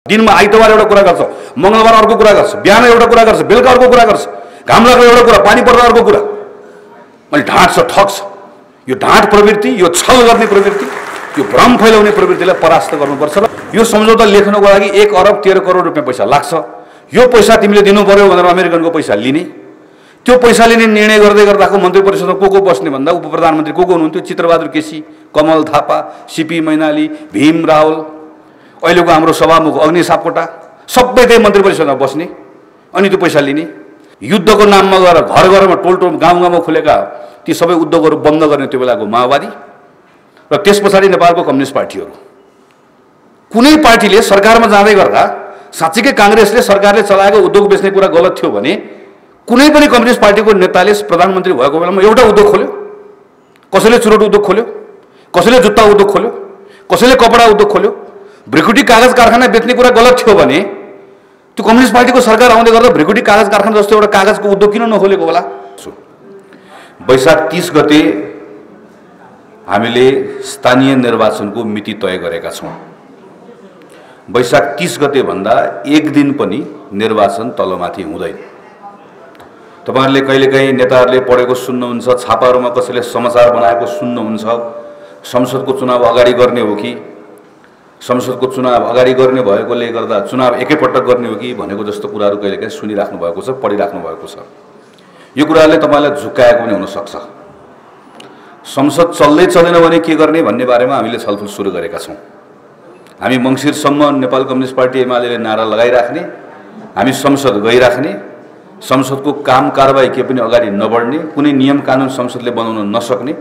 दिनमा आइतबार एउटा कुरा गर्छ, मंगलबार अर्को कुरा गर्छ, बिहान एउटा कुरा गर्छ, बेलुका अर्को कुरा गर्छ, घाम लाग्दा एउटा कुरा, पानी पर्दा अर्को कुरा। मैले ढाँट छ, ठग छ। यो ढाँट प्रवृत्ति, यो छल गर्ने प्रवृत्ति, यो भ्रम फैलाउने प्रवृत्तिलाई परास्त गर्नुपर्छ। र यो सम्झौता लेख्नको लागि 1 अरब 13 करोड रुपैयाँ पैसा लाग्छ। यो पैसा तिमीले दिनु पर्यो भनेर अमेरिकनको पैसा लिने, त्यो पैसा लिने निर्णय गर्दै गर्दाको मन्त्री परिषदमा को बस्ने भन्दा उप प्रधानमन्त्री को हुनुहुन्थ्यो? चित्रबहादुर केसी, कमल थापा, सीपी मैनाली, भीम रावल, अहिलेको हाम्रो सभामुख अग्नि सापकोटा, सबै त्यही मन्त्री परिषदमा बस्ने अनि त्यो पैसा लिने। युद्धको नाममा गएर घर घरमा टोल टोल गाउँ गाउँमा खुलेका ती सबै उद्योगहरू बन्द गर्ने त्यो बेलाको माओवादी र त्यस पछाडि नेपालको कम्युनिस्ट पार्टीहरू। कुनै पार्टीले सरकारमा जाँदै गर्दा साँच्चीकै कांग्रेसले सरकारले चलाएको उद्योग बेच्ने कुरा गलत थियो भने कुनै पनि कम्युनिस्ट पार्टीको नेताले प्रधानमन्त्री भएको बेलामा एउटा उद्योग खोल्यो? कसैले चुरोट उद्योग खोल्यो, कसैले जुत्ता उद्योग खोल्यो, कसैले कपडा उद्योग खोल्यो? भ्रिकुटी कागज कारखाना बेच्ने कुरा गलत थियो भने त्यो कम्युनिस्ट पार्टीको सरकार आउँदै गर्दा भ्रिकुटी कागज कारखाना जस्तो एउटा कागजको उद्योग किन नखोलेको होला? वैशाख 30 गते हामीले स्थानीय निर्वाचनको मिति तय गरेका छौँ। वैशाख 30 गते भन्दा एक दिन पनि निर्वाचन तलमाथि हुँदैन। तपाईहरुले कहिलेकाहीँ नेताहरूले पढेको सुन्नुहुन्छ, छापाहरूमा कसैले समाचार बनाएको सुन्नुहुन्छ, संसदको चुनाव अगाडि गर्ने हो कि संसदको चुनाव अगाडि गर्ने भएकोले गर्दा चुनाव एकैपटक गर्ने हो कि भनेको जस्तो कुराहरू कहिलेकाहीँ सुनिराख्नु भएको छ, पढिराख्नु भएको छ। यो कुराले तपाईलाई झुक्काएको पनि हुन सक्छ। संसद चल्दै चलेन भने के गर्ने भन्ने बारेमा हामीले छलफल सुरु गरेका छौँ। हामी मङ्सिरसम्म नेपाल कम्युनिस्ट पार्टी एमालेले नारा लगाइराख्ने, हामी संसद गइराख्ने, संसदको काम कारबाही के पनि अगाडि नबढ्ने, कुनै नियम कानुन संसदले बनाउन नसक्ने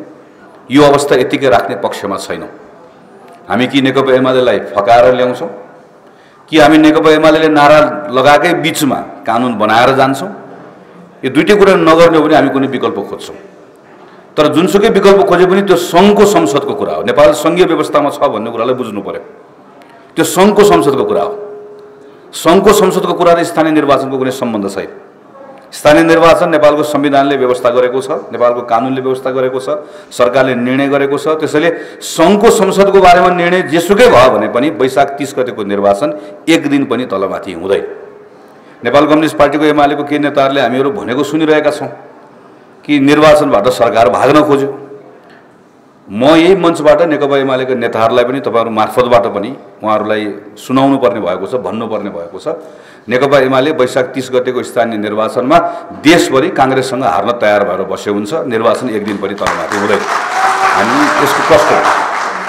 यो अवस्था यतिकै राख्ने पक्षमा छैनौँ। हामी कि नेकपा एमालेलाई फकाएर ल्याउँछौँ कि हामी नेकपा एमालेले नारा लगाएकै बीचमा कानुन बनाएर जान्छौँ? यो दुईटै कुरा नगर्ने हो भने हामी कुनै विकल्प खोज्छौँ। तर जुनसुकै विकल्प खोजे पनि त्यो सङ्घको संसदको कुरा हो। नेपाल सङ्घीय व्यवस्थामा छ भन्ने कुरालाई बुझ्नु पर्यो। त्यो सङ्घको संसदको कुरा हो। सङ्घको संसदको कुरा र स्थानीय निर्वाचनको कुनै सम्बन्ध छैन। स्थानीय निर्वाचन नेपालको संविधानले व्यवस्था गरेको छ, नेपालको कानुनले व्यवस्था गरेको छ, सरकारले निर्णय गरेको छ। त्यसैले सङ्घको संसदको बारेमा निर्णय जेसुकै भयो भने पनि वैशाख 30 गतेको निर्वाचन एक दिन पनि तलमाथि हुँदैन। नेपाल कम्युनिस्ट पार्टीको एमालेको केही नेताहरूले हामीहरू भनेको सुनिरहेका छौँ कि निर्वाचनबाट सरकार भाग्न खोज्यो। म यही मञ्चबाट नेकपा एमालेका नेताहरूलाई पनि तपाईहरु मार्फतबाट पनि उहाँहरूलाई सुनाउनु पर्ने भएको छ, भन्नुपर्ने भएको छ। नेकपा एमाले वैशाख 30 गतेको स्थानीय निर्वाचनमा देशभरि कांग्रेससँग हार्न तयार भएर बस्यो हुन्छ। निर्वाचन एक दिन पनि तलमाथि हुँदैन। हामी यसको कष्ट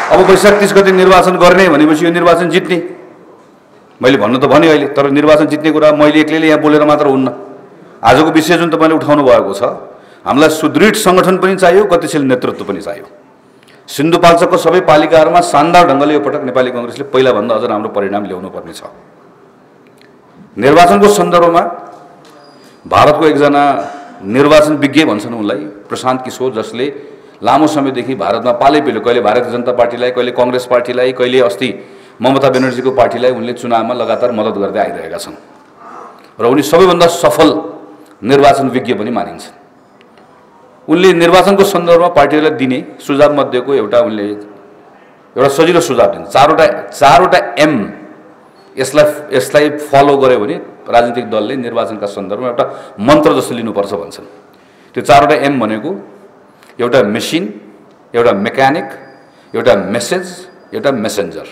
अब वैशाख 30 गते निर्वाचन गर्ने भनेपछि यो निर्वाचन जित्ने मैले भन्नु त भने अहिले, तर निर्वाचन जित्ने कुरा मैले एक्लैले यहाँ बोलेर मात्र हुन्न। आजको विषय जुन तपाईले उठाउनु भएको छ, हामीलाई सुदृढ संगठन पनि चाहियो, गतिशील नेतृत्व पनि चाहियो। सिन्धुपाल्चोकको सबै पालिकाहरूमा शानदार ढङ्गले यो पटक नेपाली कांग्रेसले पहिला भन्दा अझ राम्रो परिणाम ल्याउनु पर्ने छ। निर्वाचनको सन्दर्भमा भारतको एकजना निर्वाचन विज्ञ भन्छन् उनलाई, प्रशान्त किशोर, जसले लामो समयदेखि भारतमा पालैपिलो कहिले भारतीय जनता पार्टीलाई, कहिले कांग्रेस पार्टीलाई, कहिले अस्ति ममता बेनर्जीको पार्टीलाई उनले चुनावमा लगातार मद्दत गर्दै आइरहेका छन् र उनी सबैभन्दा सफल निर्वाचन विज्ञ पनि मानिन्छन्। उनले निर्वाचनको सन्दर्भमा पार्टीलाई दिने सुझाव मध्येको एउटा सजिलो सुझाव दिन्छ। चारवटा एम यसलाई फलो गर्यो भने राजनीतिक दलले निर्वाचनका सन्दर्भमा एउटा मन्त्र जस्तो लिनुपर्छ भन्छन्। त्यो चारवटा एम भनेको एउटा मेसिन, एउटा मेकानिक, एउटा मेसेज, एउटा मेसेन्जर।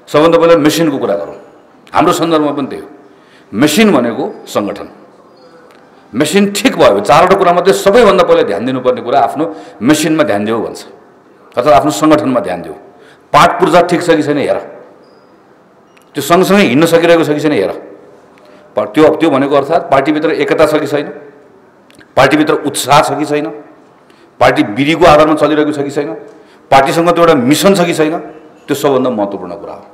सबभन्दा पहिला मेसिनको कुरा गरौँ। हाम्रो सन्दर्भमा पनि त्यही हो। मेसिन भनेको संगठन। मेसिन ठिक भयो, चारवटा कुरामध्ये सबैभन्दा पहिला ध्यान दिनुपर्ने कुरा आफ्नो मेसिनमा ध्यान दिऊ भन्छ, अथवा आफ्नो संगठनमा ध्यान दिऊ। पाठ पूर्जा ठिक छ कि छैन हेर, त्यो सँगसँगै हिँड्न सकिरहेको छ कि छैन हेर। त्यो भनेको अर्थात् पार्टीभित्र एकता छ कि छैन, पार्टीभित्र उत्साह छ कि छैन, पार्टी विधिको आधारमा चलिरहेको छ कि छैन, पार्टीसँग त्यो एउटा मिसन छ कि छैन, त्यो सबभन्दा महत्त्वपूर्ण कुरा हो।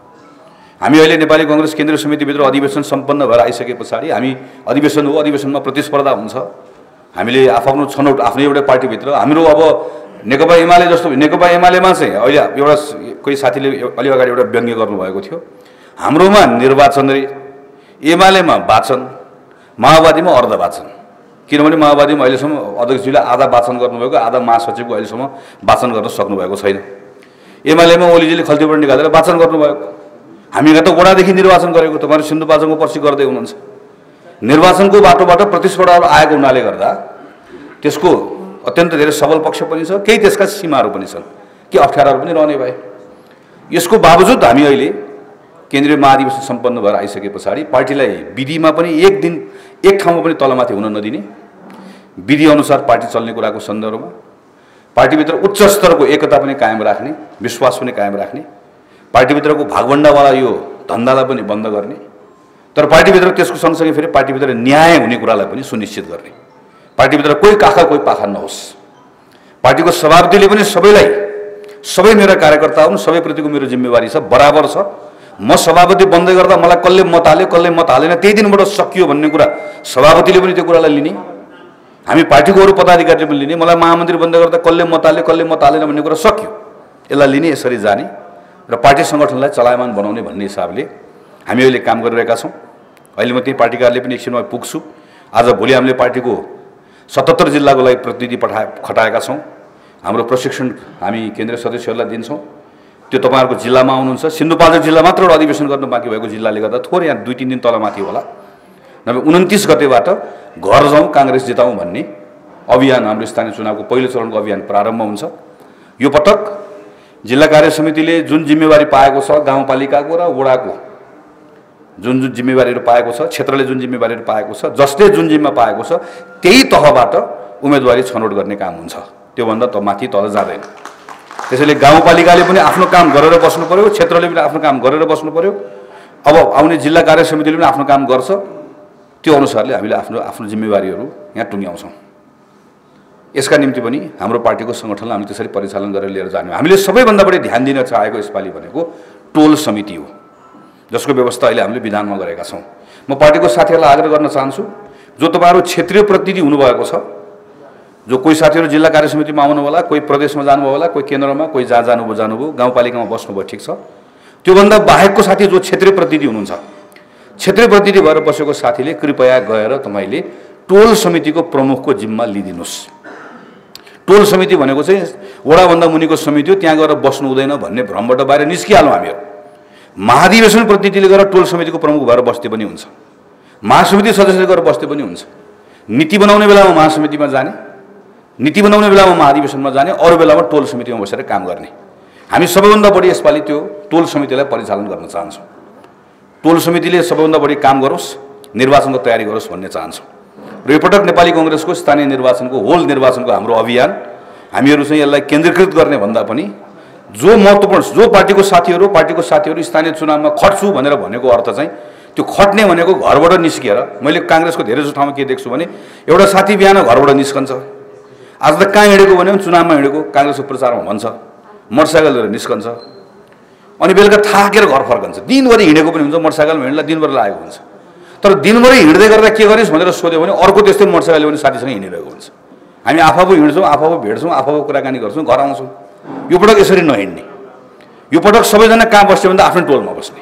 हामी अहिले नेपाली कांग्रेस केन्द्रीय समितिभित्र अधिवेशन सम्पन्न भएर आइसके पछाडि हामी अधिवेशन हो, अधिवेशनमा प्रतिस्पर्धा हुन्छ। हामीले आफ्नो छनौट आफ्नै एउटा पार्टीभित्र हाम्रो अब नेकपा एमाले जस्तो, नेकपा एमालेमा चाहिँ अहिले एउटा कोही साथीले अलि अगाडि एउटा व्यङ्ग्य गर्नुभएको थियो, हाम्रोमा निर्वाचन रे, एमालेमा वाचन, माओवादीमा अर्धवाचन। किनभने माओवादीमा अहिलेसम्म अध्यक्षजीले आधा वाचन गर्नुभएको, आधा महासचिवको अहिलेसम्म वाचन गर्न सक्नुभएको छैन। एमालेमा ओलीजीले खल्तीबाट निकालेर वाचन गर्नुभएको, हामीलाई त वडादेखि निर्वाचन गरेको, तपाईहरु सिन्धुपाल्चोकको पछि गर्दै हुनुहुन्छ। निर्वाचनको बाटोबाट प्रतिस्पर्धाहरू आएको हुनाले गर्दा त्यसको अत्यन्त धेरै सबल पक्ष पनि छ, केही त्यसका सीमाहरू पनि छन्, के अप्ठ्याराहरू पनि रहने भए। यसको बावजुद हामी अहिले केन्द्रीय महाधिवेशन सम्पन्न भएर आइसके पछाडि पार्टीलाई विधिमा पनि एक दिन एक ठाउँमा पनि तलमाथि हुन नदिने, विधि अनुसार पार्टी चल्ने कुराको सन्दर्भमा पार्टीभित्र उच्च स्तरको एकता पनि कायम राख्ने, विश्वास पनि कायम राख्ने, पार्टीभित्रको भागभण्डावाला यो धन्दालाई पनि बन्द गर्ने, तर पार्टीभित्र त्यसको सँगसँगै फेरि पार्टीभित्र न्याय हुने कुरालाई पनि सुनिश्चित गर्ने, पार्टीभित्र कोही काखा कोही पाखा नहोस्। पार्टीको सभापतिले पनि सबैलाई, सबै मेरा कार्यकर्ता हुन्, सबैप्रतिको मेरो जिम्मेवारी छ, बराबर छ। म सभापति बन्दै गर्दा मलाई कसले मत हाल्यो कसले मत हालेन त्यही दिनबाट सकियो भन्ने कुरा सभापतिले पनि त्यो कुरालाई लिने, हामी पार्टीको अरू पदाधिकारीले पनि लिने, मलाई महामन्त्री बन्दै गर्दा कसले मत हाल्यो कसले मत हालेन भन्ने कुरा सक्यो, यसलाई लिने, यसरी जाने र पार्टी सङ्गठनलाई चलायमान बनाउने भन्ने हिसाबले हामी अहिले काम गरिरहेका छौँ। अहिले म त्यही पार्टी कार्यालय पनि एकछिनमा पुग्छु। आज भोलि हामीले पार्टीको 77 जिल्लाको लागि प्रतिनिधि खटाएका छौँ। हाम्रो प्रशिक्षण हामी केन्द्रीय सदस्यहरूलाई दिन्छौँ। त्यो तपाईँहरूको जिल्लामा आउनुहुन्छ। सिन्धुपाल्चोक जिल्ला मात्र एउटा अधिवेशन गर्न बाँकी भएको जिल्लाले गर्दा थोरै यहाँ 2-3 दिन तलमाथि होला। नभए 29 गतेबाट घर जाउँ काङ्ग्रेस जिताउँ भन्ने अभियान, हाम्रो स्थानीय चुनावको पहिलो चरणको अभियान प्रारम्भ हुन्छ। यो पटक जिल्ला कार्य समितिले जुन जिम्मेवारी पाएको छ, गाउँपालिकाको र वडाको जुन जुन जिम्मेवारीहरू पाएको छ, क्षेत्रले जुन जिम्मेवारीहरू पाएको छ, जसले जुन जिम्मा पाएको छ त्यही तहबाट उम्मेदवारी छनौट गर्ने काम हुन्छ। त्योभन्दा माथि तल जाँदैन। त्यसैले गाउँपालिकाले पनि आफ्नो काम गरेर बस्नु पर्यो, क्षेत्रले पनि आफ्नो काम गरेर बस्नु पर्यो। अब आउने जिल्ला कार्य समितिले पनि आफ्नो काम गर्छ। त्यो अनुसारले हामीले आफ्नो आफ्नो जिम्मेवारीहरू यहाँ टुङ्ग्याउँछौँ। यसका निम्ति पनि हाम्रो पार्टीको सङ्गठनलाई हामीले त्यसरी परिचालन गरेर लिएर जाने हो। हामीले सबैभन्दा बढी ध्यान दिन चाहेको यसपालि भनेको टोल समिति हो, जसको व्यवस्था अहिले हामीले विधानमा गरेका छौँ। म पार्टीको साथीहरूलाई आग्रह गर्न चाहन्छु, जो तपाईँहरू क्षेत्रीय प्रतिनिधि हुनुभएको छ, जो कोही साथीहरू जिल्ला कार्य समितिमा आउनु होला, कोही प्रदेशमा जानुभयो होला, कोही केन्द्रमा, कोही जहाँ जानुभयो, गाउँपालिकामा बस्नुभयो, ठिक छ। त्योभन्दा बाहेकको साथी जो क्षेत्रीय प्रतिनिधि हुनुहुन्छ, क्षेत्रीय प्रतिनिधि भएर बसेको साथीले कृपया गएर तपाईँले टोल समितिको प्रमुखको जिम्मा लिइदिनुहोस्। टोल समिति भनेको चाहिँ वडाभन्दा मुनिको समिति हो, त्यहाँ गएर बस्नु हुँदैन भन्ने भ्रमबाट बाहिर निस्किहालौँ हामीहरू। महाधिवेशन प्रतिनिधिले गएर टोल समितिको प्रमुख भएर बस्दै पनि हुन्छ, महासमिति सदस्यले गएर बस्दै पनि हुन्छ। नीति बनाउने बेलामा महासमितिमा जाने, नीति बनाउने बेलामा महाधिवेशनमा जाने, अरू बेलामा टोल समितिमा बसेर काम गर्ने। हामी सबैभन्दा बढी यसपालि त्यो टोल समितिलाई परिचालन गर्न चाहन्छौँ। टोल समितिले सबैभन्दा बढी काम गरोस्, निर्वाचनको तयारी गरोस् भन्ने चाहन्छौँ। र यो पटक नेपाली कङ्ग्रेसको स्थानीय निर्वाचनको होल निर्वाचनको हाम्रो अभियान हामीहरू चाहिँ यसलाई केन्द्रीकृत गर्ने भन्दा पनि जो महत्त्वपूर्ण, जो पार्टीको साथीहरू स्थानीय चुनावमा खट्छु भनेर भनेको अर्थ चाहिँ त्यो खट्ने भनेको घरबाट निस्किएर, मैले काङ्ग्रेसको धेरैजसो ठाउँमा के देख्छु भने एउटा साथी बिहान घरबाट निस्कन्छ, आज त कहाँ हिँडेको भने चुनावमा हिँडेको काङ्ग्रेसको प्रचारमा भन्छ, मोटरसाइकल लिएर निस्कन्छ, अनि बेलुका थाकेर घर फर्कन्छ। दिनभरि हिँडेको पनि हुन्छ, मोटरसाइकलमा हिँड्ला दिनभरि लागेको हुन्छ। तर दिनभरि हिँड्दै गर्दा के गरिस् भनेर सोध्यो भने अर्को त्यस्तै मोटरसाइकलले पनि साथीसँग हिँडिरहेको हुन्छ। हामी आफू हिँड्छौँ, आफू भेट्छौँ, आफू कुराकानी गर्छौँ, घर आउँछौँ। यो पटक यसरी नहिँड्ने। यो पटक सबैजना कहाँ बस्यो भने आफ्नो टोलमा बस्ने,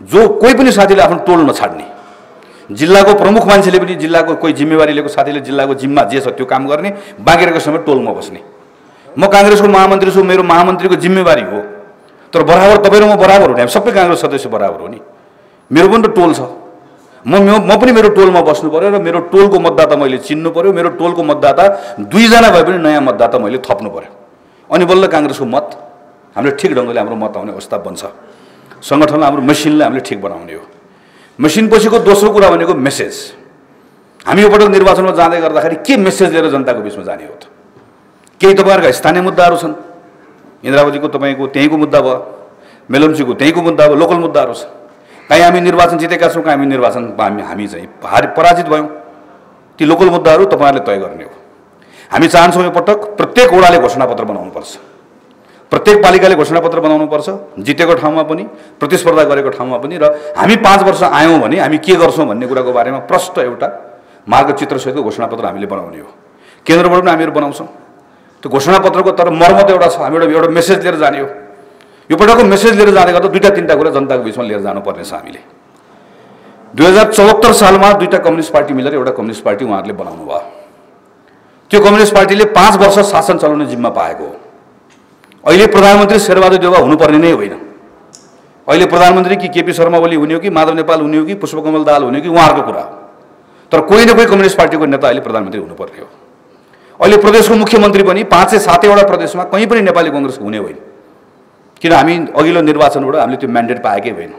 जो कोही पनि साथीले आफ्नो टोल नछाड्ने, जिल्लाको प्रमुख मान्छेले पनि जिल्लाको कोही जिम्मेवारी लिएको साथीले जिल्लाको जिम्मा जे छ त्यो काम गर्ने, बाँकी रहेको समय टोलमा बस्ने। म काङ्ग्रेसको महामन्त्री छु, मेरो महामन्त्रीको जिम्मेवारी हो, तर बराबर तपाईँ र म बराबर हो नि, हामी सबै काङ्ग्रेस सदस्य बराबर हो नि। मेरो पनि त टोल छ, म पनि मेरो टोलमा बस्नु पर्यो र मेरो टोलको मतदाता मैले चिन्नु पर्यो। मेरो टोलको मतदाता 2 जना भए पनि नयाँ मतदाता मैले थप्नु पर्यो, अनि बल्ल काङ्ग्रेसको मत हामीले ठिक ढङ्गले हाम्रो मत आउने अवस्था बन्छ। सङ्गठनलाई हाम्रो मेसिनलाई हामीले ठिक बनाउने हो। मेसिन पछिको दोस्रो कुरा भनेको मेसेज। हामी यो पटक निर्वाचनमा जाँदै गर्दाखेरि के मेसेज लिएर जनताको बिचमा जाने हो त? केही तपाईँहरूका स्थानीय मुद्दाहरू छन्, इन्द्रावतीको तपाईँको त्यहीँको मुद्दा भयो, मेलम्चीको त्यहीँको मुद्दा भयो, लोकल मुद्दाहरू छ। कहीँ हामी निर्वाचन जितेका छौँ, कहीँ हामी निर्वाचनमा हामी चाहिँ पराजित भयौँ। ती लोकल मुद्दाहरू तपाईँहरूले तय गर्ने हो। हामी चाहन्छौँ यो पटक प्रत्येक वडाले घोषणापत्र बनाउनुपर्छ, प्रत्येक पालिकाले घोषणापत्र बनाउनुपर्छ, जितेको ठाउँमा पनि प्रतिस्पर्धा गरेको ठाउँमा पनि। र हामी 5 वर्ष आयौँ भने हामी के गर्छौँ भन्ने कुराको बारेमा प्रष्ट एउटा मार्गचित्रसहितको घोषणापत्र हामीले बनाउने हो। केन्द्रबाट पनि हामीहरू बनाउँछौँ त्यो घोषणापत्रको। तर मर्म त एउटा छ, हामी एउटा मेसेज लिएर जाने हो। यो पटकको मेसेज लिएर जाँदै गर्दा 2-3टा कुरा जनताको बिचमा लिएर जानुपर्ने छ हामीले। 2074 सालमा 2टा कम्युनिस्ट पार्टी मिलेर एउटा कम्युनिस्ट पार्टी उहाँहरूले बनाउनु भयो। त्यो कम्युनिस्ट पार्टीले 5 वर्ष शासन चलाउने जिम्मा पाएको हो। अहिले प्रधानमन्त्री शेरबहादुर देउवा हुनुपर्ने नै होइन, अहिले प्रधानमन्त्री कि केपी शर्मा ओली हुने हो कि माधव नेपाल हुने हो कि पुष्पकमल दाहाल हुने हो कि उहाँहरूको कुरा हो। तर कोही न कोही कम्युनिस्ट पार्टीको नेता अहिले प्रधानमन्त्री हुनुपर्ने हो। अहिले प्रदेशको मुख्यमन्त्री पनि 5 से 7 वटा प्रदेशमा कहीँ पनि नेपाली कांग्रेस हुने होइन, किन हामी अघिल्लो निर्वाचनबाट हामीले त्यो म्यान्डेट पाएकै होइन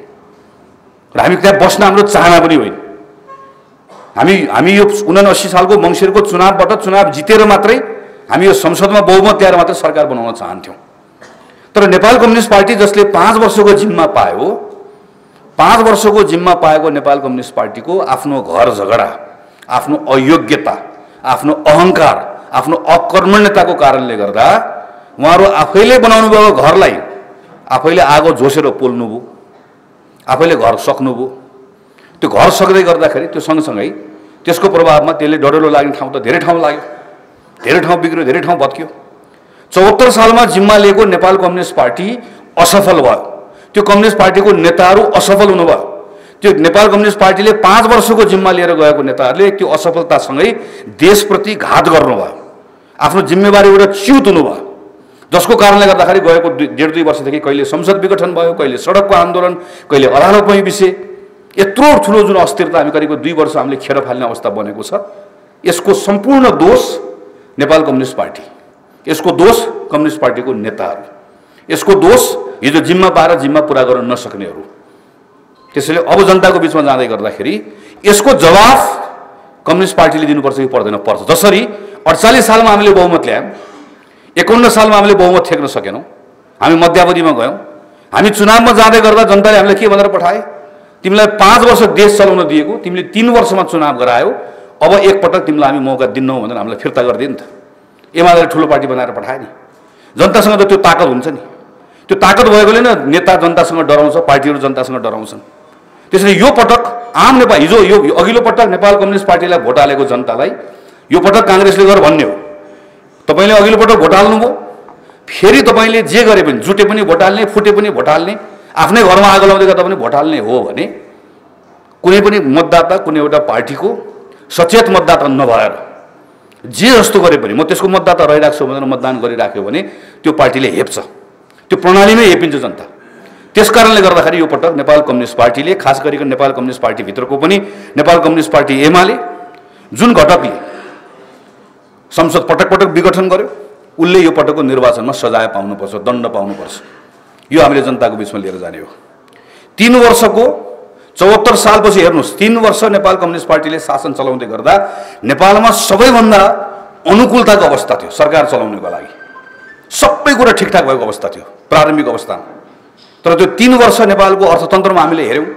र हामी त्यहाँ बस्न हाम्रो चाहना पनि होइन। हामी यो 79 सालको मङ्सिरको चुनावबाट चुनाव जितेर मात्रै हामी यो संसदमा बहुमत ल्याएर मात्रै सरकार बनाउन चाहन्थ्यौँ। तर नेपाल कम्युनिस्ट पार्टी जसले 5 वर्षको जिम्मा पायो, 5 वर्षको जिम्मा पाएको नेपाल कम्युनिस्ट पार्टीको आफ्नो घर झगडा, आफ्नो अयोग्यता, आफ्नो अहङ्कार, आफ्नो अकर्मण्यताको कारणले गर्दा उहाँहरू आफैले बनाउनु भएको घरलाई आफैले आगो झोसेर पोल्नुभयो, आफैले घर सक्नुभयो। त्यो घर सक्दै गर्दाखेरि त्यो सँगसँगै त्यसको प्रभावमा त्यसले डढेलो लाग्ने ठाउँ त धेरै ठाउँ लाग्यो, धेरै ठाउँ बिग्रियो, धेरै ठाउँ भत्कियो। 74 सालमा जिम्मा लिएको नेपाल कम्युनिस्ट पार्टी असफल भयो। त्यो कम्युनिस्ट पार्टीको नेताहरू असफल हुनुभयो। त्यो नेपाल कम्युनिस्ट पार्टीले 5 वर्षको जिम्मा लिएर गएको नेताहरूले त्यो असफलतासँगै देशप्रति घात गर्नुभयो, आफ्नो जिम्मेवारीबाट च्युत हुनुभयो, जसको कारणले गर्दाखेरि गएको 1.5-2 वर्षदेखि कहिले संसद विघटन भयो, कहिले सडकको आन्दोलन, कहिले अदालतमै विषय, यत्रो ठुलो जुन अस्थिरता हामी करिब 2 वर्ष हामीले खेर फाल्ने अवस्था बनेको छ। यसको सम्पूर्ण दोष नेपाल कम्युनिस्ट पार्टी, यसको दोष कम्युनिस्ट पार्टीको नेताहरू, यसको दोष हिजो जिम्मा पाएर जिम्मा पुरा गर्न नसक्नेहरू। त्यसैले अब जनताको बिचमा जाँदै गर्दाखेरि यसको जवाफ कम्युनिस्ट पार्टीले दिनुपर्छ कि पर्दैन? पर्छ। जसरी 48 सालमा हामीले बहुमत ल्यायौँ, 51 सालमा हामीले बहुमत थेक्न सकेनौँ, हामी मध्यावधिमा गयौँ, हामी चुनावमा जाँदै गर्दा जनताले हामीलाई के भनेर पठाए? तिमीलाई 5 वर्ष देश चलाउन दिएको, तिमीले 3 वर्षमा चुनाव गरायो, अब एकपटक तिमीलाई हामी मौका दिन्नौ भनेर हामीलाई फिर्ता गरिदियो नि त। एमाले ठुलो पार्टी बनाएर पठाए नि। जनतासँग त त्यो ताकत हुन्छ नि। त्यो ताकत भएकोले नै नेता जनतासँग डराउँछ, पार्टीहरू जनतासँग डराउँछन्। त्यसैले यो पटक आम नेपाल, हिजो यो अघिल्लो पटक नेपाल कम्युनिस्ट पार्टीलाई भोट हालेको जनतालाई यो पटक काङ्ग्रेसले गर भन्ने हो। तपाईँले अघिल्लो पटक भोट हाल्नुभयो, फेरि तपाईँले जे गरे पनि, जुटे पनि भोट हाल्ने, फुटे पनि भोट हाल्ने, आफ्नै घरमा आगो लाउँदै गर्दा पनि भोट हाल्ने हो भने कुनै पनि मतदाता कुनै एउटा पार्टीको सचेत मतदाता नभएर जे जस्तो गरे पनि म त्यसको मतदाता रहिरहेको छु भनेर मतदान गरिराख्यो भने त्यो पार्टीले हेप्छ, त्यो प्रणालीमै हेपिन्छ जनता। त्यसकारणले गर्दाखेरि यो पटक नेपाल कम्युनिस्ट पार्टीले, खास गरिकन नेपाल कम्युनिस्ट पार्टीभित्रको पनि नेपाल कम्युनिस्ट पार्टी एमाले, जुन घटकले संसद पटक पटक विघटन गर्यो, उसले यो पटकको निर्वाचनमा सजाय पाउनुपर्छ, दण्ड पाउनुपर्छ। यो हामीले जनताको बिचमा लिएर जाने हो। 3 वर्षको 74 सालपछि हेर्नुहोस्, 3 वर्ष नेपाल कम्युनिस्ट पार्टीले शासन चलाउँदै गर्दा नेपालमा सबैभन्दा अनुकूलताको अवस्था थियो सरकार चलाउनको लागि। सबै कुरा ठिकठाक भएको अवस्था थियो प्रारम्भिक अवस्थामा। तर त्यो 3 वर्ष नेपालको अर्थतन्त्रमा हामीले हेऱ्यौँ,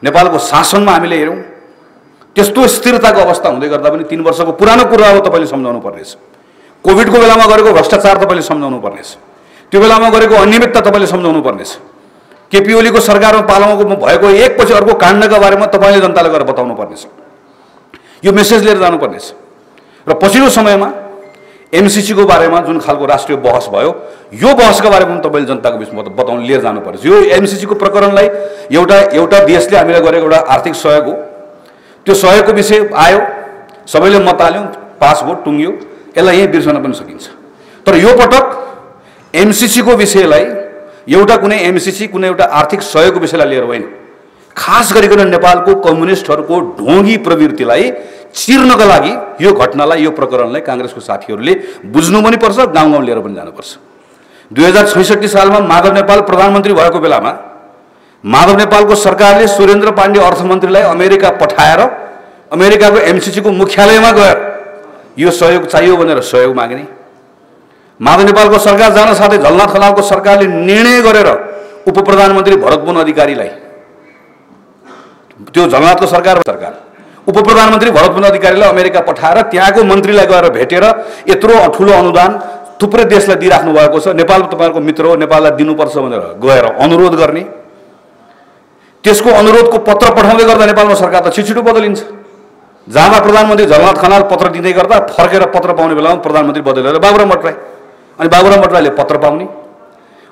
नेपालको शासनमा हामीले हेऱ्यौँ, त्यस्तो स्थिरताको अवस्था हुँदै गर्दा पनि 3 वर्षको पुरानो कुरा हो तपाईँले सम्झाउनु पर्नेछ। कोभिडको बेलामा गरेको भ्रष्टाचार तपाईँले सम्झाउनु पर्नेछ, त्यो बेलामा गरेको अनियमितता तपाईँले सम्झाउनु पर्नेछ। केपी ओलीको सरकारमा पालामाको भएको एकपछि अर्को काण्डका बारेमा तपाईँले जनतालाई गएर बताउनु पर्नेछ। यो मेसेज लिएर जानुपर्नेछ। र पछिल्लो समयमा एमसीसीको बारेमा जुन खालको राष्ट्रिय बहस भयो, यो बहसका बारेमा पनि तपाईँले जनताको बिचमा बताउनु लिएर जानुपर्छ। यो एमसीसीको प्रकरणलाई एउटा देशले हामीलाई गरेको एउटा आर्थिक सहयोग हो, त्यो सहयोगको विषय आयो, सबैले मत हाल्यौँ, पास भयो, टुङ्ग्यो, यसलाई यहीँ बिर्सन पनि सकिन्छ। तर यो पटक एमसीसीको विषयलाई एउटा कुनै एमसीसी कुनै एउटा आर्थिक सहयोगको विषयलाई लिएर होइन, खास गरिकन नेपालको कम्युनिस्टहरूको ढोंगी प्रवृत्तिलाई चिर्नका लागि यो घटनालाई, यो प्रकरणलाई काङ्ग्रेसको साथीहरूले बुझ्नु पनि पर्छ, गाउँ गाउँ लिएर पनि जानुपर्छ। 2066 सालमा माधव नेपाल प्रधानमन्त्री भएको बेलामा माधव नेपालको सरकारले सुरेन्द्र पाण्डे अर्थमन्त्रीलाई अमेरिका पठाएर अमेरिकाको एमसीसीको मुख्यालयमा गएर यो सहयोग चाहियो भनेर सहयोग माग्ने। माधव नेपालको सरकार जान साथै झलनाथ खनालको सरकारले निर्णय गरेर उप प्रधानमन्त्री भरत बोन अधिकारीलाई, त्यो झलनाथको सरकार उप प्रधानमन्त्री भरत बोन अधिकारीलाई अमेरिका पठाएर त्यहाँको मन्त्रीलाई गएर भेटेर यत्रो ठुलो अनुदान थुप्रै देशलाई दिइराख्नु भएको छ, नेपाल तपाईँहरूको मित्र हो, नेपाललाई दिनुपर्छ भनेर गएर अनुरोध गर्ने। त्यसको अनुरोधको पत्र पठाउँदै गर्दा नेपालमा सरकार त छिटो बदलिन्छ। जाँदा प्रधानमन्त्री झलनाथ खनाल पत्र दिँदै गर्दा फर्केर पत्र पाउने बेलामा प्रधानमन्त्री बदलेर बाबुराम भट्टराई, अनि बाबुराम भट्टराईले पत्र पाउने,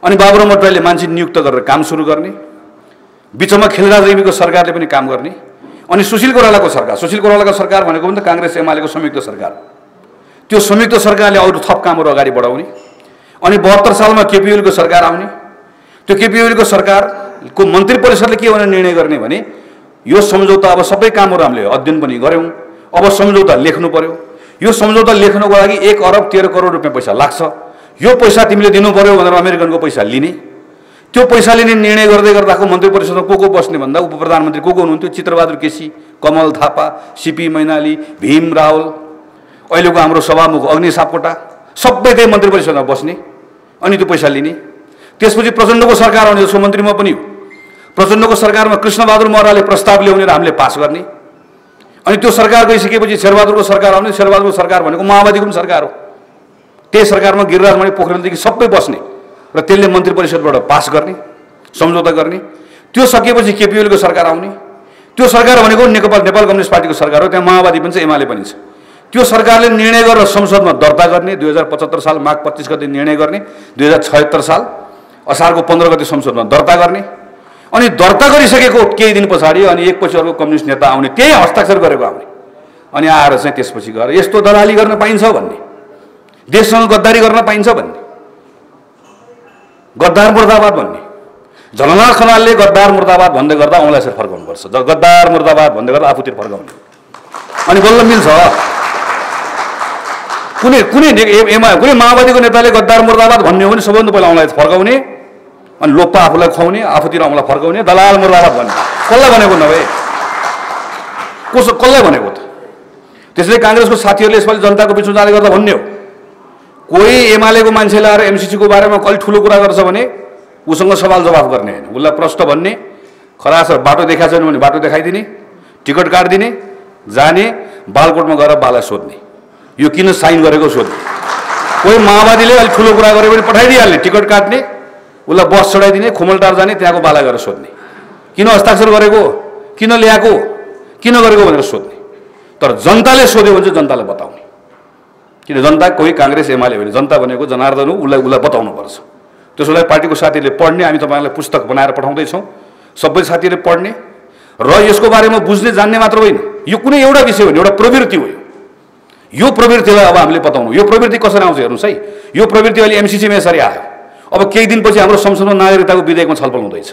अनि बाबुराम भट्टराईले मान्छे नियुक्त गरेर काम सुरु गर्ने, बिचमा खिलराज रेग्मीको सरकारले पनि काम गर्ने, अनि सुशील कोइरालाको सरकार भनेको पनि त काङ्ग्रेस एमालेको संयुक्त सरकार, त्यो संयुक्त सरकारले अरू थप कामहरू अगाडि बढाउने, अनि 72 सालमा केपी ओलीको सरकार आउने, त्यो केपी ओलीको सरकार को मन्त्री परिषदले के भनेर निर्णय गर्ने भने यो सम्झौता अब सबै कामहरू हामीले अध्ययन पनि गऱ्यौँ, अब सम्झौता लेख्नु पर्यो, यो सम्झौता लेख्नको लागि 1 अरब 13 करोड रुपियाँ पैसा लाग्छ, यो पैसा तिमीले दिनु पर्यो भनेर अमेरिकनको पैसा लिने, त्यो पैसा लिने निर्णय गर्दै गर्दाको मन्त्री परिषदमा को बस्ने भन्दा उप प्रधानमन्त्री को हुनुहुन्थ्यो? चित्रबहादुर केसी, कमल थापा, सीपी मैनाली, भीम रावल, अहिलेको हाम्रो सभामुख अग्नि सापकोटा, सबै त्यही मन्त्री परिषदमा बस्ने अनि त्यो पैसा लिने। त्यसपछि प्रचण्डको सरकार आउने, जसको मन्त्री म पनि हो, प्रचण्डको सरकारमा कृष्णबहादुर महराले प्रस्ताव ल्याउने र हामीले पास गर्ने, अनि त्यो सरकार गइसकेपछि शेरबहादुरको सरकार आउने। शेरबहादुरको सरकार भनेको माओवादीको पनि सरकार हो, त्यही सरकारमा गिरिराजमणि पोखरेलदेखि सबै बस्ने र त्यसले मन्त्री परिषदबाट पास गर्ने, सम्झौता गर्ने। त्यो सकिएपछि केपी ओलीको सरकार आउने। त्यो सरकार भनेको नेपाल कम्युनिस्ट पार्टीको सरकार हो, त्यहाँ माओवादी पनि छ, एमाले पनि छ। त्यो सरकारले निर्णय गरेर संसदमा दर्ता गर्ने, 2075 साल माघ 25 गते निर्णय गर्ने, 2076 साल असारको 15 गते संसदमा दर्ता गर्ने, अनि दर्ता गरिसकेको केही दिन पछाडि अनि एकपछि अर्को कम्युनिस्ट नेता आउने, त्यही हस्ताक्षर गरेको आउने, अनि आएर चाहिँ त्यसपछि गएर यस्तो दलाली गर्न पाइन्छ भन्ने, देशसँग गद्दारी गर्न पाइन्छ भन्ने, गद्दार मुर्दाबाद भन्ने। झलनाथ खनालले गद्दार मुर्दाबाद भन्दै गर्दा औँलाई यसरी फर्काउनुपर्छ, गद्दार मुर्दाबाद भन्दै गर्दा आफूतिर फर्काउने, अनि बल्ल मिल्छ। कुनै माओवादीको नेताले गद्दार मुर्दाबाद भन्ने हो भने सबैभन्दा पहिला औँलाई फर्काउने, अनि लोप्पा आफूलाई खुवाउने, आफूतिर औँलाई फर्काउने, दलाल मुर्दाबाद भन्ने। कसलाई भनेको नभए कसलाई भनेको त? त्यसले काङ्ग्रेसको साथीहरूले यसपालि जनताको बिचमा जाँदै गर्दा भन्ने हो, कोही एमालेको मान्छेले आएर एमसीसीको बारेमा अलि ठुलो कुरा गर्छ भने उसँग सवाल जवाफ गर्ने होइन, उसलाई प्रश्न भन्ने, खरास बाटो देखाएको छैन भने बाटो देखाइदिने, टिकट काटिदिने, जाने, बालकोटमा गएर बाला सोध्ने, यो किन साइन गरेको सोध्ने। कोही माओवादीले अलिक ठुलो कुरा गर्यो भने पठाइदिइहाल्ने, टिकट काट्ने, उसलाई बस चढाइदिने, खोमलटार जाने, त्यहाँको बाला गरेर सोध्ने, किन हस्ताक्षर गरेको, किन ल्याएको, किन गरेको भनेर सोध्ने। तर जनताले सोध्यो भने चाहिँ जनतालाई बताउने, किन जनता कोही काङ्ग्रेस एमाले होइन, जनता भनेको जनार्दन हो, उसलाई बताउनुपर्छ। त्यसो भए पार्टीको साथीहरूले पढ्ने, हामी तपाईँहरूलाई पुस्तक बनाएर पठाउँदैछौँ, सबै साथीहरूले पढ्ने र यसको बारेमा बुझ्ने जान्ने मात्र होइन, यो कुनै एउटा विषय होइन, एउटा प्रवृत्ति हो। यो प्रवृत्तिलाई अब हामीले बताउनु, यो प्रवृत्ति कसरी आउँछ हेर्नुहोस् है। यो प्रवृत्ति अहिले एमसीसीमा यसरी आयो, अब केही दिनपछि हाम्रो संसदमा नागरिकताको विधेयकमा छलफल हुँदैछ।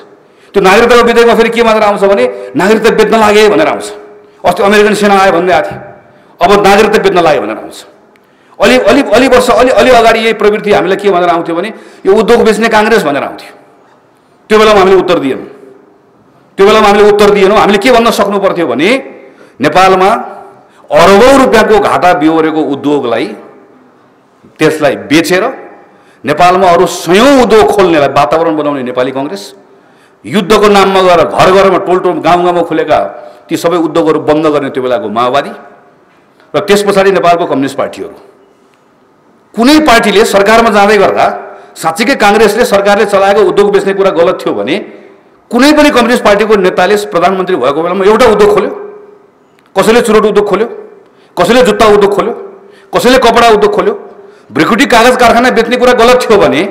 त्यो नागरिकताको विधेयकमा फेरि के मात्र आउँछ भने नागरिकता बेच्न लागे भनेर आउँछ। अस्ति अमेरिकन सेना आयो भन्दै आएको थियो, अब नागरिकता बेच्न लाग्यो भनेर आउँछ। अलि वर्ष अलि अगाडि यही प्रवृत्ति हामीलाई के भनेर आउँथ्यो भने यो उद्योग बेच्ने काङ्ग्रेस भनेर आउँथ्यो। त्यो बेलामा हामीले उत्तर दिएनौँ। हामीले के भन्न सक्नु पर्थ्यो भने नेपालमा अरबौँ रुपियाँको घाटा बिहोरेको उद्योगलाई, त्यसलाई बेचेर नेपालमा अरू सयौँ उद्योग खोल्नेलाई वातावरण बनाउने नेपाली कङ्ग्रेस, युद्धको नाममा गएर घर घरमा टोल गाउँमा खुलेका ती सबै उद्योगहरू बन्द गर्ने त्यो बेलाको माओवादी, र त्यस पछाडि नेपालको कम्युनिस्ट पार्टीहरू। कुनै पार्टीले सरकारमा जाँदै गर्दा साँच्चीकै काङ्ग्रेसले सरकारले चलाएको उद्योग बेच्ने कुरा गलत थियो भने कुनै पनि कम्युनिस्ट पार्टीको नेताले प्रधानमन्त्री भएको बेलामा एउटा उद्योग खोल्यो? कसैले चुरोट उद्योग खोल्यो, कसैले जुत्ता उद्योग खोल्यो, कसैले कपडा उद्योग खोल्यो? भ्रिकुटी कागज कारखाना बेच्ने कुरा गलत थियो भने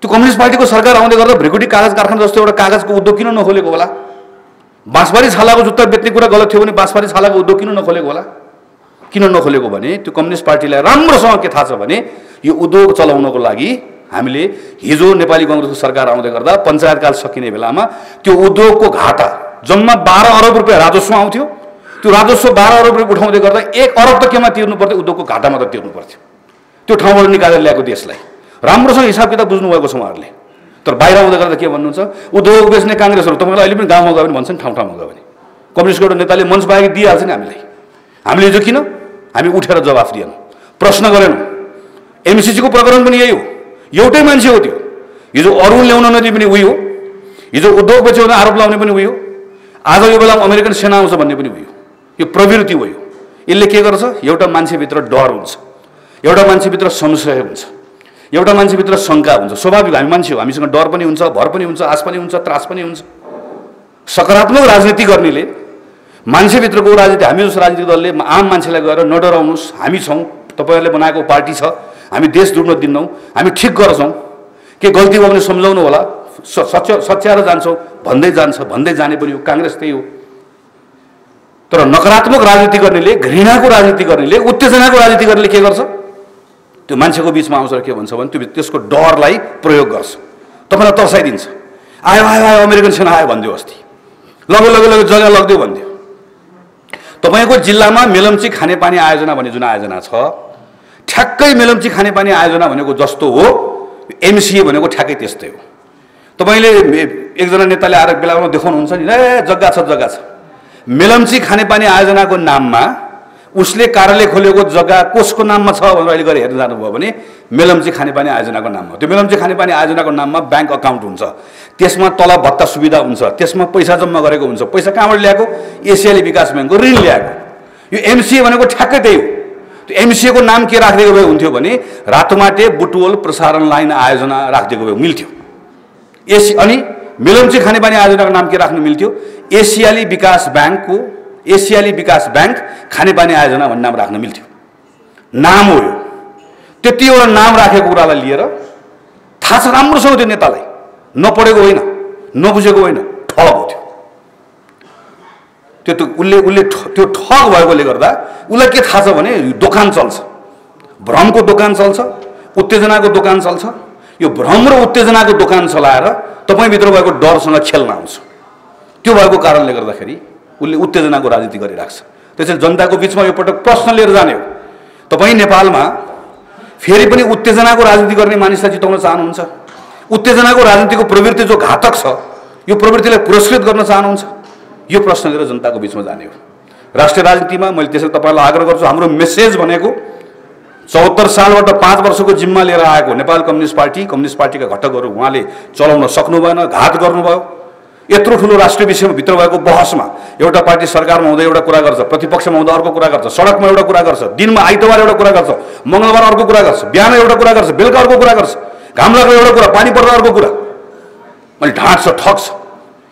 त्यो कम्युनिस्ट पार्टीको सरकार आउँदै गर्दा भ्रिकुटी कागज कारखाना जस्तो एउटा कागजको उद्योग किन नखोलेको होला? बाँसबारी छालाको जुत्ता बेच्ने कुरा गलत थियो भने बाँसबारी छालाको उद्योग किन नखोलेको होला? किन नखोलेको भने त्यो कम्युनिस्ट पार्टीलाई राम्रोसँग के थाहा छ भने यो उद्योग चलाउनको लागि हामीले हिजो नेपाली कङ्ग्रेसको सरकार आउँदै गर्दा पञ्चायतकाल सकिने बेलामा त्यो उद्योगको घाटा जम्मा 12 अरब रुपियाँ राजस्व आउँथ्यो। त्यो राजस्व 12 अरब रुपियाँ उठाउँदै गर्दा 1 अरब त केमा तिर्नु पर्थ्यो? उद्योगको घाटामा त तिर्नु पर्थ्यो। त्यो ठाउँबाट निकालेर ल्याएको देशलाई राम्रोसँग हिसाब किताब बुझ्नुभएको छ उहाँहरूले। तर बाहिर आउँदै गर्दा के भन्नुहुन्छ? उद्योग बेच्ने काङ्ग्रेसहरू तपाईँलाई अहिले पनि गाउँमा गयो भने भन्छन्, ठाउँ ठाउँमा गयो भने कम्युनिस्टको एउटा नेताले मञ्च बाहेक दिइहाल्छ नि हामीलाई। हामीले जो किन हामी उठेर जवाफ दिएनौँ, प्रश्न गरेनौँ। एमसीसीको प्रकरण पनि यही हो, एउटै मान्छे हो त्यो। हिजो अरू ल्याउन नदिए पनि उही हो, हिजो उद्योग बेच्यो भने आरोप लाउने पनि उही हो, आज यो बेलामा अमेरिकन सेना आउँछ भन्ने पनि उही हो। यो प्रवृत्ति हो। यसले के गर्छ? एउटा मान्छेभित्र डर हुन्छ, एउटा मान्छेभित्र संशय हुन्छ, एउटा मान्छेभित्र शङ्का हुन्छ। स्वाभाविक, हामी मान्छे हो, हामीसँग डर पनि हुन्छ, भर पनि हुन्छ, आश पनि हुन्छ, त्रास पनि हुन्छ। सकारात्मक राजनीति गर्नेले मान्छेभित्रको राजनीति, हामी जस्तो राजनीतिक दलले आम मान्छेलाई गएर नडराउनुहोस्, हामी छौँ, तपाईँहरूले बनाएको पार्टी छ, हामी देश डुब्न दिन्नौँ, हामी ठिक गर्छौँ, के गल्ती भयो भने सम्झाउनु होला, सच्याएर जान्छौँ भन्दै जाने पनि हो। काङ्ग्रेस त्यही हो। तर नकारात्मक राजनीति गर्नेले, घृणाको राजनीति गर्नेले, उत्तेजनाको राजनीति गर्नेले के गर्छ? त्यो मान्छेको बिचमा आउँछ र के भन्छ भने त्यसको डरलाई प्रयोग गर्छ, तपाईँलाई तर्साइदिन्छ। आयो आयो आयो अमेरिकन सेना आयो भनिदियो अस्ति, लग्यो लग्यो लग्यो जग्गा लगिदियो भनिदियो। तपाईँको जिल्लामा मेलम्ची खानेपानी आयोजना भन्ने जुन आयोजना छ, ठ्याक्कै मेलम्ची खानेपानी आयोजना भनेको जस्तो हो, एमसिए भनेको ठ्याक्कै त्यस्तै हो। तपाईँले एकजना नेताले आएर बेलामा देखाउनुहुन्छ नि, ए जग्गा छ जग्गा छ। मेलम्ची खानेपानी आयोजनाको नाममा उसले कार्यालय खोलेको जग्गा कसको नाममा छ भनेर अहिले गएर हेर्न जानुभयो भने मेलम्ची खानेपानी आयोजनाको नाममा, त्यो मेलम्ची खानेपानी आयोजनाको नाममा ब्याङ्क अकाउन्ट हुन्छ, त्यसमा तलब भत्ता सुविधा हुन्छ, त्यसमा पैसा जम्मा गरेको हुन्छ। पैसा कहाँबाट ल्याएको? एसियाली विकास ब्याङ्कको ऋण ल्याएको। यो एमसिए भनेको ठ्याक्कै त्यही हो। त्यो एमसिएको नाम के राखिदिएको भए हुन्थ्यो भने रातोमाटे बुटवल प्रसारण लाइन आयोजना राखिदिएको भए मिल्थ्यो। अनि मेलम्ची खानेपानी आयोजनाको नाम के राख्नु मिल्थ्यो? एसियाली विकास ब्याङ्क खानेपानी आयोजना भन्ने नाम राख्न मिल्थ्यो। नाम हो यो। त्यति एउटा नाम राखेको कुरालाई लिएर थाहा छ राम्रोसँग त्यो नेतालाई, नपढेको होइन, नबुझेको होइन, ठग हो त्यो। उसले त्यो ठग भएकोले गर्दा उसलाई के थाहा छ भने दोकान चल्छ, भ्रमको दोकान चल्छ, उत्तेजनाको दोकान चल्छ। यो भ्रम र उत्तेजनाको दोकान चलाएर तपाईँभित्र भएको डरसँग खेल्न आउँछ। त्यो भएको कारणले गर्दाखेरि उसले उत्तेजनाको राजनीति गरिराख्छ। त्यसैले जनताको बिचमा यो पटक प्रश्न लिएर जाने हो, तपाईँ नेपालमा फेरि पनि उत्तेजनाको राजनीति गर्ने मानिसलाई जिताउन चाहनुहुन्छ? उत्तेजनाको राजनीतिको प्रवृत्ति जो घातक छ, यो प्रवृत्तिलाई पुरस्कृत गर्न चाहनुहुन्छ? यो प्रश्न लिएर जनताको बिचमा जाने हो। राष्ट्रिय राजनीतिमा मैले त्यसरी तपाईँलाई आग्रह गर्छु, हाम्रो मेसेज भनेको 74 सालबाट 5 वर्षको जिम्मा लिएर आएको नेपाल कम्युनिस्ट पार्टीका घटकहरू उहाँले चलाउन सक्नु भएन, घात गर्नुभयो। यत्रो ठुलो राष्ट्रिय विषयमा भित्र भएको बहसमा एउटा पार्टी सरकारमा हुँदा एउटा कुरा गर्छ, प्रतिपक्षमा हुँदा अर्को कुरा गर्छ, सडकमा एउटा कुरा गर्छ, दिनमा आइतबार एउटा कुरा गर्छ, मङ्गलबार अर्को कुरा गर्छ, बिहान एउटा कुरा गर्छ, बेलुका अर्को कुरा गर्छ, घाम लाग्दा एउटा कुरा, पानी पर्दा अर्को कुरा। अनि ढाँट छ, ठग छ।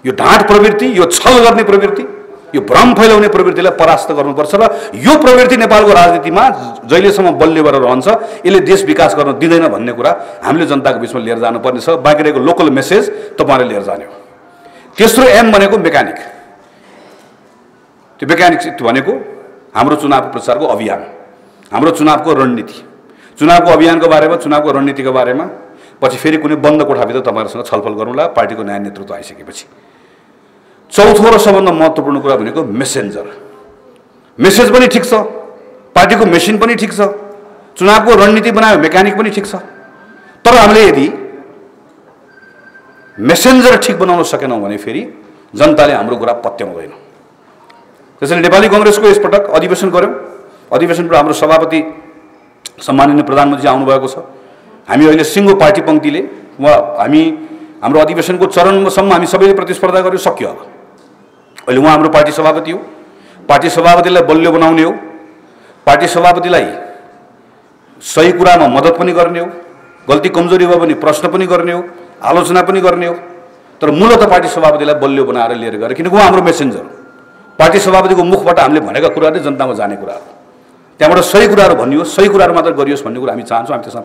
यो ढाँट प्रवृत्ति, यो छल गर्ने प्रवृत्ति, यो भ्रम फैलाउने प्रवृत्तिलाई परास्त गर्नुपर्छ र यो प्रवृत्ति नेपालको राजनीतिमा जहिलेसम्म बलियो भएर रहन्छ यसले देश विकास गर्न दिँदैन भन्ने कुरा हामीले जनताको बिचमा लिएर जानुपर्ने छ। बाँकी रहेको लोकल मेसेज तपाईँले लिएर जाने हो। तेस्रो एम भनेको मेकानिक। त्यो मेकानिक भनेको हाम्रो चुनाव प्रचारको अभियान, हाम्रो चुनावको रणनीति, चुनावको अभियानको बारेमा, चुनावको रणनीतिको बारेमा पछि फेरि कुनै बन्द कोठाभित्र तपाईँहरूसँग छलफल गरौँला पार्टीको नयाँ नेतृत्व आइसकेपछि। चौथो र सबभन्दा महत्त्वपूर्ण कुरा भनेको मेसेन्जर। मेसेज पनि ठिक छ, पार्टीको मेसिन पनि ठिक छ, चुनावको रणनीति बनायो मेकानिक पनि ठिक छ, तर हामीले यदि मेसेन्जर ठिक बनाउन सकेनौँ भने फेरि जनताले हाम्रो कुरा पत्याउँदैन। त्यसैले नेपाली कङ्ग्रेसको यसपटक अधिवेशन गऱ्यौँ। अधिवेशनको हाम्रो सभापति सम्माननीय प्रधानमन्त्री आउनुभएको छ। हामी अहिले सिङ्गो पार्टी पङ्क्तिले हाम्रो अधिवेशनको चरणसम्म हामी सबैले प्रतिस्पर्धा गर्यो, सक्यो। अब अहिले उहाँ हाम्रो पार्टी सभापति हो। पार्टी सभापतिलाई बलियो बनाउने हो, पार्टी सभापतिलाई सही कुरामा मद्दत पनि गर्ने हो, गल्ती कमजोरी भयो भने प्रश्न पनि गर्ने हो, आलोचना पनि गर्ने हो। तर मूलतः पार्टी सभापतिलाई बलियो बनाएर लिएर गएर, किनकि उहाँ हाम्रो मेसेन्जर। पार्टी सभापतिको मुखबाट हामीले भनेका कुराहरू जनतामा जाने कुराहरू, त्यहाँबाट सही कुराहरू भनियोस्, सही कुराहरू मात्र गरियोस् भन्ने कुरा हामी चाहन्छौँ। हामी त्यसमा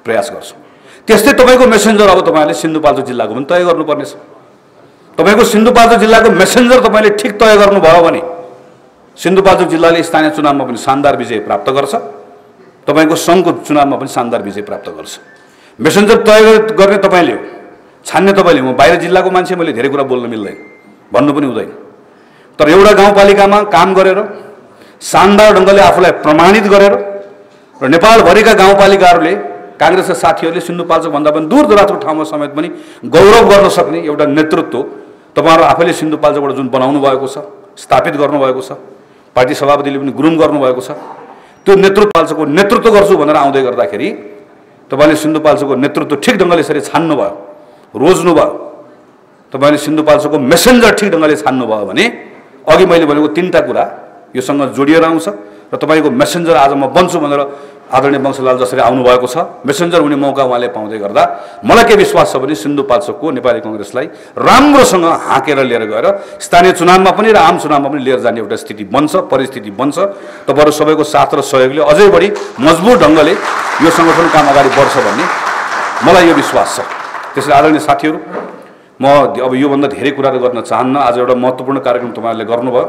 प्रयास गर्छौँ। त्यस्तै तपाईँको मेसेन्जर अब तपाईँहरूले सिन्धुपाल्चोक जिल्लाको पनि तय गर्नुपर्नेछ। तपाईँको सिन्धुपाल्चोक जिल्लाको मेसेन्जर तपाईँले ठिक तय गर्नुभयो भने सिन्धुपाल्चोक जिल्लाले स्थानीय चुनावमा पनि शानदार विजय प्राप्त गर्छ, तपाईँको सङ्घको चुनावमा पनि शानदार विजय प्राप्त गर्छ। मेसेन्जर तय गर्ने तपाईँले हो, छान्ने तपाईँले। म बाहिर जिल्लाको मान्छे, मैले धेरै कुरा बोल्न मिल्दैन, भन्नु पनि हुँदैन। तर एउटा गाउँपालिकामा काम गरेर शानदार ढङ्गले आफूलाई प्रमाणित गरेर र नेपालभरिका गाउँपालिकाहरूले काङ्ग्रेसका साथीहरूले सिन्धुपाल्चोकभन्दा पनि दूर दराजको ठाउँमा समेत पनि गौरव गर्न सक्ने एउटा नेतृत्व तपाईँहरू आफैले सिन्धुपाल्चोकबाट जुन बनाउनु भएको छ, स्थापित गर्नुभएको छ, पार्टी सभापतिले पनि ग्रुम गर्नुभएको छ, त्यो नेतृत्वको नेतृत्व गर्छु भनेर आउँदै गर्दाखेरि तपाईँले सिन्धुपाल्चोकको नेतृत्व ठिक ढङ्गले यसरी छान्नुभयो, रोज्नुभयो, तपाईँले सिन्धुपाल्चोकको मेसेन्जर ठिक ढङ्गले छान्नुभयो भने अघि मैले भनेको 3टा कुरा योसँग जोडिएर आउँछ र तपाईँको मेसेन्जर आज म बन्छु भनेर आदरणीय वंशलाल जसरी आउनुभएको छ, मेसेन्जर हुने मौका उहाँले पाउँदै गर्दा मलाई के विश्वास छ भने सिन्धुपाल्चोकको नेपाली कङ्ग्रेसलाई राम्रोसँग हाँकेर लिएर गएर स्थानीय चुनावमा पनि र आम चुनावमा पनि लिएर जाने एउटा स्थिति बन्छ, परिस्थिति बन्छ। तपाईँहरू सबैको साथ र सहयोगले अझै बढी मजबुत ढङ्गले यो सङ्गठन काम अगाडि बढ्छ भन्ने मलाई यो विश्वास छ। त्यसैले आदरणीय साथीहरू, म अब योभन्दा धेरै कुराहरू गर्न चाहन्न। आज एउटा महत्त्वपूर्ण कार्यक्रम तपाईँहरूले गर्नुभयो,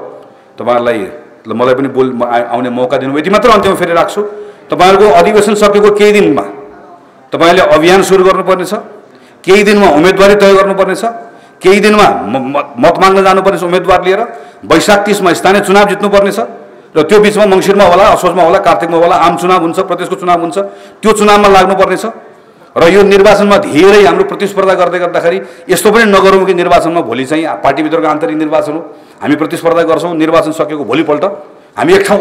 तपाईँहरूलाई मलाई पनि आउने मौका दिनुभयो। यति मात्र अन्त्यमा फेरि राख्छु, तपाईँहरूको अधिवेशन सकेको केही दिनमा तपाईँले अभियान सुरु गर्नुपर्नेछ, केही दिनमा उम्मेदवारी तय गर्नुपर्नेछ केही दिनमा मत माग्न जानुपर्ने छ उम्मेदवार लिएर, वैशाख 30 मा स्थानीय चुनाव जित्नुपर्ने छ र त्यो बिचमा मङ्सिरमा होला, असोजमा होला, कार्तिकमा होला आम चुनाव हुन्छ, प्रदेशको चुनाव हुन्छ, त्यो चुनावमा लाग्नुपर्ने छ। र यो निर्वाचनमा धेरै हाम्रो प्रतिस्पर्धा गर्दै गर्दाखेरि यस्तो पनि नगरौँ कि निर्वाचनमा भोलि चाहिँ पार्टीभित्रको आन्तरिक निर्वाचन हो, हामी प्रतिस्पर्धा गर्छौँ, निर्वाचन सकेको भोलिपल्ट हामी एक ठाउँ